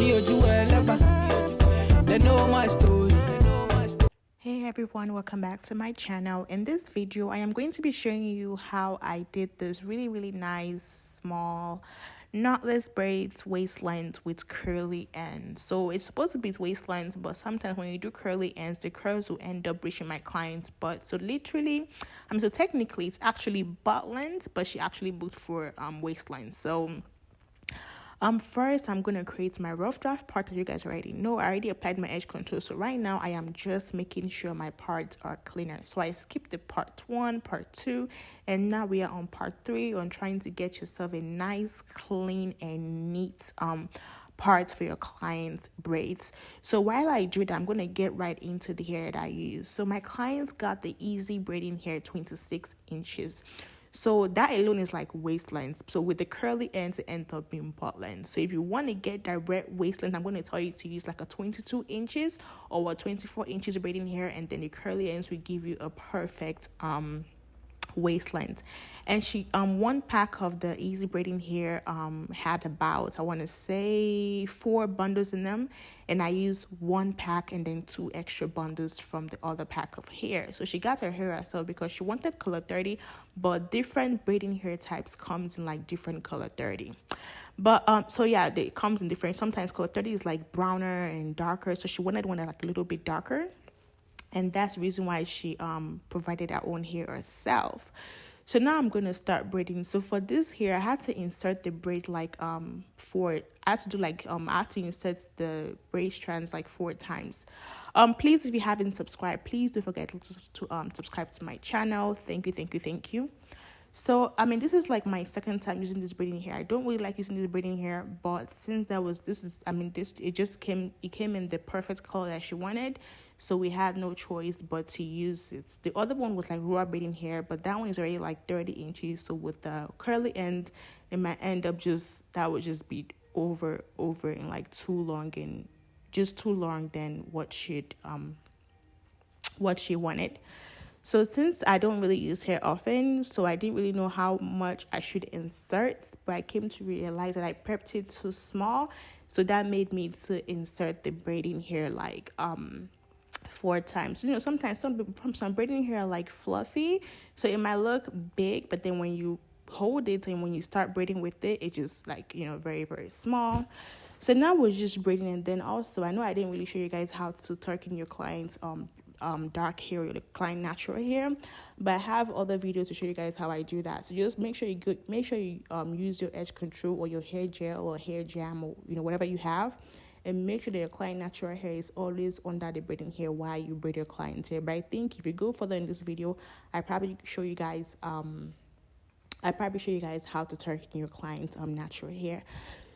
They know my story. Hey everyone, welcome back to my channel. In this video I am going to be showing you how I did this really nice small knotless braids waistlines with curly ends. So it's supposed to be waistlines, but sometimes when you do curly ends, the curls will end up reaching my client's butt. So literally, so technically it's actually butt length, but she actually booked for waistline. So first I'm going to create my rough draft part that you guys already know. I already applied my edge contour, so right now I am just making sure my parts are cleaner. So I skipped the part 1, part 2, and now we are on part 3 on trying to get yourself a nice, clean and neat parts for your client's braids. So while I do that, I'm going to get right into the hair that I use. So my client got the easy braiding hair 26 inches. So that alone is like waistlines. So with the curly ends, it ends up being butt length. So if you want to get direct waistline, I'm going to tell you to use like a 22 inches or a 24 inches braiding hair, and then the curly ends will give you a perfect waistline. And she one pack of the easy braiding hair had about, I want to say, 4 bundles in them, and I used 1 pack and then 2 extra bundles from the other pack of hair. So she got her hair herself because she wanted color 30, but different braiding hair types comes in like different color 30. But so yeah, it comes in different. Sometimes color 30 is like browner and darker, so she wanted one that like a little bit darker. And that's the reason why she provided her own hair herself. So now I'm going to start braiding. So for this hair, I had to insert the braid like I had to do like I had to insert the braid strands like 4 times. Please, if you haven't subscribed, please don't forget to subscribe to my channel. Thank you. So this is like my second time using this braiding hair. I don't really like using this braiding hair, but since it came in the perfect color that she wanted, so we had no choice but to use it. The other one was like raw braiding hair, but that one is already like 30 inches. So with the curly ends, it might end up that would just be over and like too long than what she wanted. So since I don't really use hair often, so I didn't really know how much I should insert, but I came to realize that I prepped it too small. So that made me to insert the braiding hair like 4 times. Sometimes some braiding hair are like fluffy, so it might look big, but then when you hold it and when you start braiding with it, it's just like very small. So now we're just braiding, and then also I know I didn't really show you guys how to tuck in your client's dark hair or the client natural hair, but I have other videos to show you guys how I do that. So just make sure you use your edge control or your hair gel or hair jam or whatever you have, and make sure that your client natural hair is always under the braiding hair while you braid your client's hair. But I think if you go further in this video, I probably show you guys how to tuck in your client's natural hair.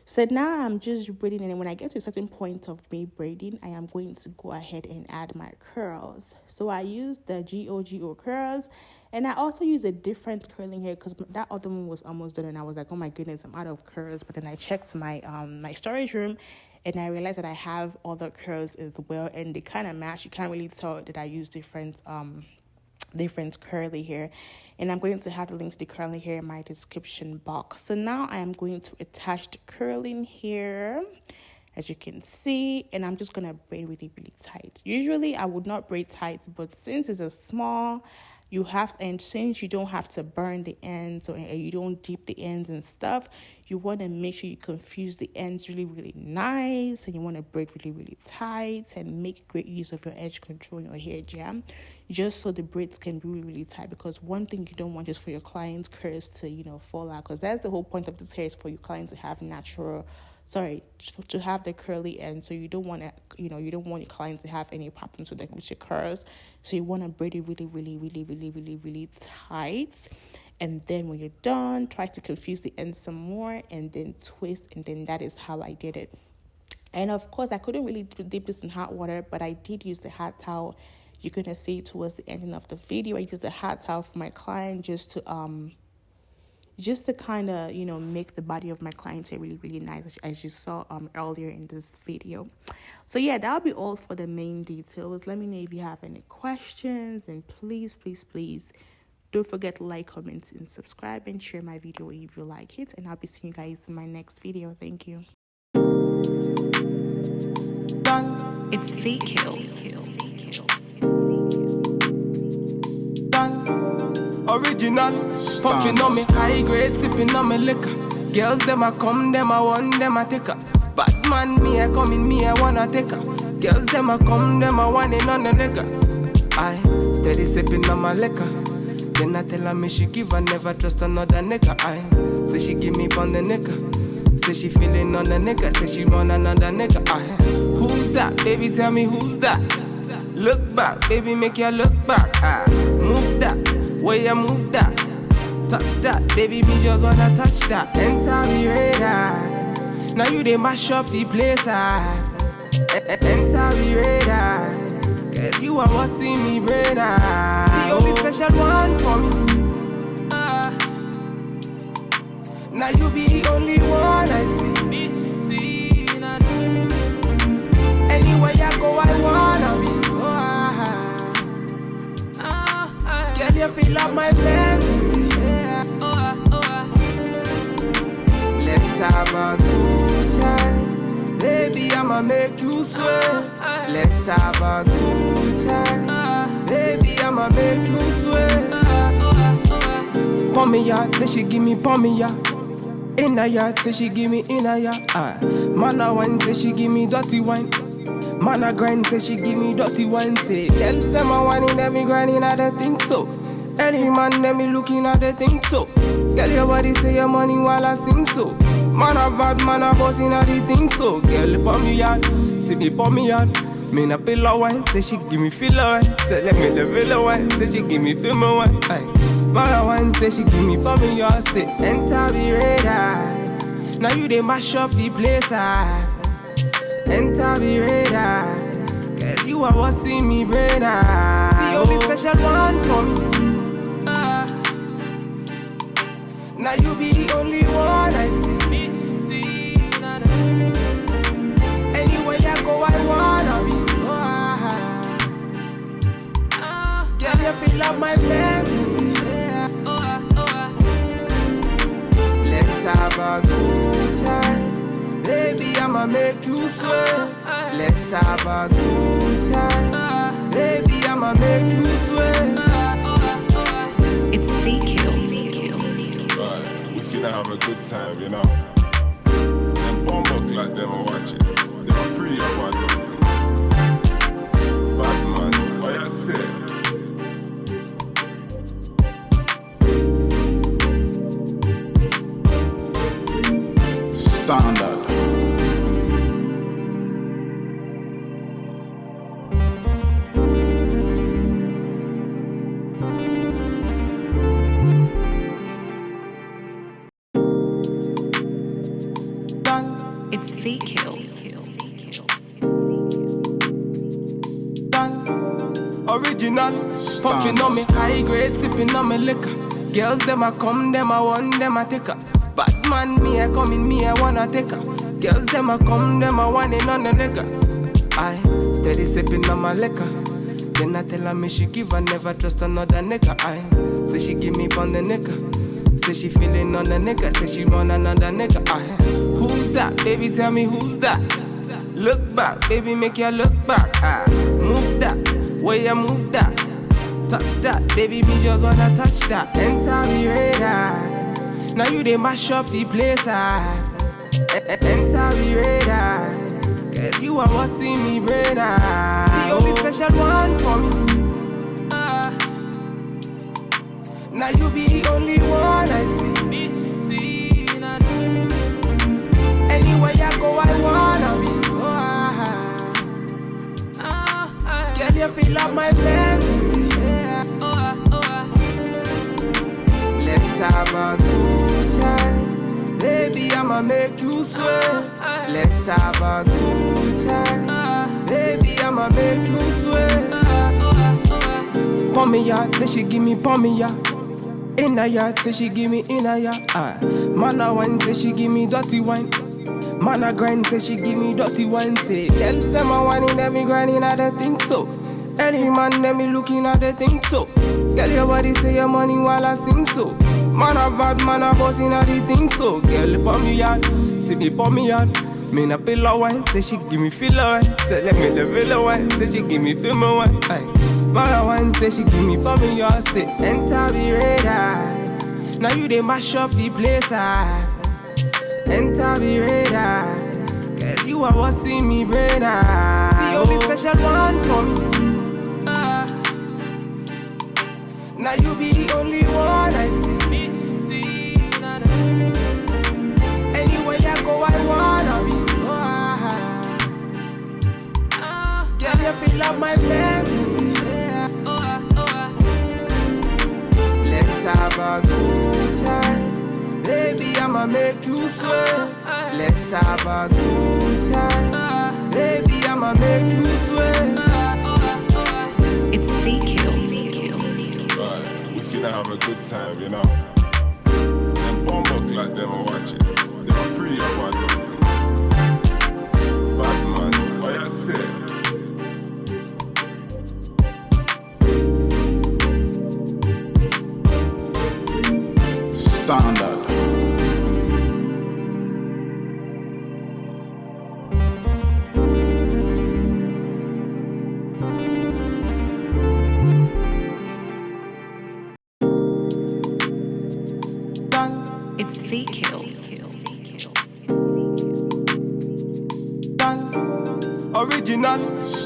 So now I'm just braiding, and when I get to a certain point of me braiding, I am going to go ahead and add my curls. So I use the GOGO curls, and I also use a different curling hair because that other one was almost done, and I was like, oh my goodness, I'm out of curls. But then I checked my my storage room, and I realized that I have other curls as well, and they kind of match. You can't really tell that I use different curly hair, and I'm going to have the link to the curling hair in my description box. So now I am going to attach the curling hair, as you can see, and I'm just gonna braid really tight. Usually I would not braid tight, but since it's a small, and since you don't have to burn the ends or you don't dip the ends and stuff, you want to make sure you confuse the ends really nice, and you want to braid really tight and make great use of your edge control and your hair jam, just so the braids can be really tight. Because one thing you don't want is for your client's curls to fall out, because that's the whole point of this hair, is for your client to have to have the curly end. So you don't want your client to have any problems with your curls. So you want to braid it really tight. And then when you're done, try to confuse the ends some more and then twist. And then that is how I did it. And of course, I couldn't really dip this in hot water, but I did use the hot towel. You're going to see towards the ending of the video, I used the hot towel for my client just to kind of make the body of my client hair really nice, as you saw earlier in this video. So yeah, that'll be all for the main details. Let me know if you have any questions, and please don't forget to like, comment, and subscribe, and share my video if you like it. And I'll be seeing you guys in my next video. Thank you. It's feet kills. Original, puffing on me high grade, sipping on me liquor. Girls them a come, them a want, them a take her. Bad man, me a come in, me a wanna take her. Girls them a come, them a want it on the nigga. I steady sipping on my liquor. Then I tell her me she give her, never trust another nigga. I say she give me pon the nigga. Say she feeling on the nigga, say she want another nigga. I who's that? Baby, tell me who's that? Look back, baby, make you look back. I move that. Where you move that, touch that, baby, me just wanna touch that. Enter me radar, now you they mash up the place. Enter me radar, girl, you are what see me brain. The only special one for me. Now you be the only one I see. Anywhere you go, I wanna be. Girl, you feel like my fantasy. Let's have a good time. Baby, I'ma make you sweat. Let's have a good time. Baby, I'ma make you sweat. Pon me ya, say she give me pon me ya. In a yard, say she give me in a yard. Man a wine, say she give me dirty wine. Man a grind, say she give me dirty wine. Say, girls them a whining, them me grinding, I don't think so. Any man, them me looking at the think so. Girl, your body say your money while I sing so. Man a bad, man a bossing at the thing so. Girl, pon me yard, say me pon me yard. Me na pillow wine, say she give me filler wine. Say let me the villa wine, say she give me film wine. Man a wine, say she give me pon me yard. Say enter the radar, now you they mash up the place. Enter the radar, girl, you are what see me brain. The only special one for me. Now you be the only one I see. Anywhere you go, I wanna be. Girl, you feel like my fantasy. Let's have a good time. Baby, I'ma make you sweat. Let's have a good time. Baby, I'ma make you sweat. It's feet kills. Right, we finna have a good time, you know. Them bomb like them are watching. They are pretty bad man too. Bad man, what you say? Standard. It's feet kills. Original, puffing on me high grade, sipping on me liquor. Girls them a come, them a want, them a take her. Bad man, me a come in, me a wanna take her. Girls them a come, them a want it on the nigga. I steady sipping on my liquor. Then I tell her me she give her, never trust another nigga. I say she give me pon the nigga. Say she feeling on the nigga, say she want another nigga. Who's that? Baby, tell me who's that? Look back, baby, make you look back. Move that, where you move that, touch that, baby, me just wanna touch that. Enter me radar, now you they mash up the place. Enter me radar, girl, you are what see me brain. The only special one for me. Now you be the only one I see. Anywhere you go, I wanna be. Girl, you feel like my fantasy. Let's have a good time. Baby, I'ma make you sweat. Let's have a good time. Baby, I'ma make you sweat. Pon me ya, say she give me pon me ya. In a yard, say she give me in a yard. Man a wine, say she give me dirty wine. Man a grind, say she give me dirty wine. Say, girls them a whining, them me grinding, I don't think so. Any man, them me looking at the think so. Girl, your body say your money while I sing so. Man a bad, man a bossing at the thing so. Girl, pon me yard, say me pon me yard. Me na pillow one, say she give me filler one. Say let me the villa one, say she give me filmer one. Aye. Mother one, say she give me for me, y'all say enter the radar. Now you they mash up the place, enter the radar. Girl, you are what see me brain, the only special one for me. Now you be the only one I see. Anywhere I go, I wanna be. Girl, you feel up my fantasy. Let's have a good time. Baby, I'ma make you sweat. Let's have a good time. Baby, I'ma make you sweat. It's fake kills. Right, we finna have a good time, you know. And bomb like them and watch it. They are pretty about it. Bad man, what you say? Standard. It's fake kills. Original,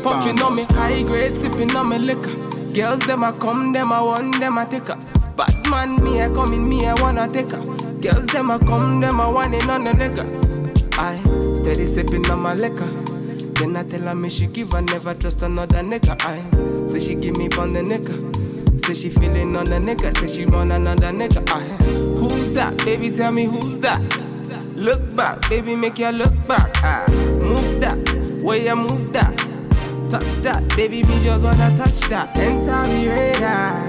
puffing on me high grade, sipping on me liquor. Girls them a come, them a want, them a take her. Bad man, me a come in, me a wanna take her. Girls them a come, them a want it on the nigga. I steady sipping on my liquor. Then I tell her me she give her never trust another nigga. I say she give me on the nigga. Say she feeling on the nigga. Say she want another nigga. I who's that? Baby, tell me who's that? Look back, baby, make you look back. Move that, where you move that. Touch that, baby, me just wanna touch that. Enter the radar.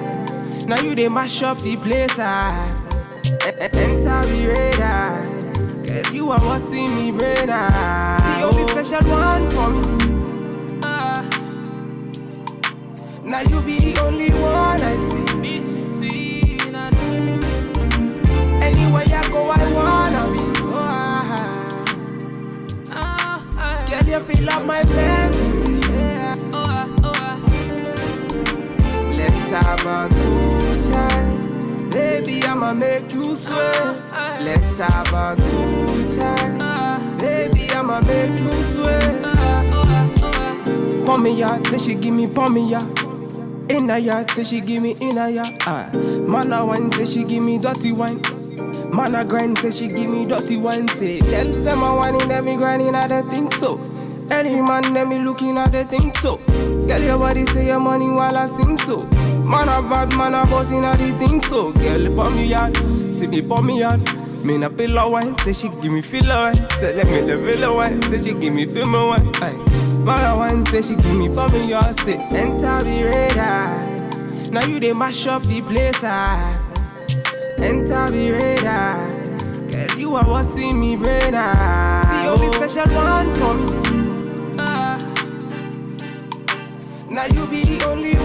Now you they mash up the place. Enter the radar. Girl, you are what see me brain. The only special one for me. Now you be the only one I see. Anywhere I go, I wanna be. Girl, you feel up my fantasy. Let's have a good time. Baby, I'ma make you sweat. Let's have a good time. Baby, I'ma make you sweat. Pour me out, say she give me pour me out. In a yard, say she give me in a yard. Man a wine, say she give me dirty wine. Man a grind, say she give me dirty wine. Say, girls them a whining, them me grinding, I don't think so. Any man, them me looking at the thing so. Girl, your body say your money while I sing so. Man a bad, man a bossing at the thing so. Girl, pour me out, see me pour me out. Me na pillow wine, say she give me filler wine. Say let me the villa wine, say she give me filmer wine. Mother one say she give me for me, y'all say enter the radar. Now you they mash up the place, enter the radar. Girl, you are what see me brain, the only special one for me. Now you be the only one.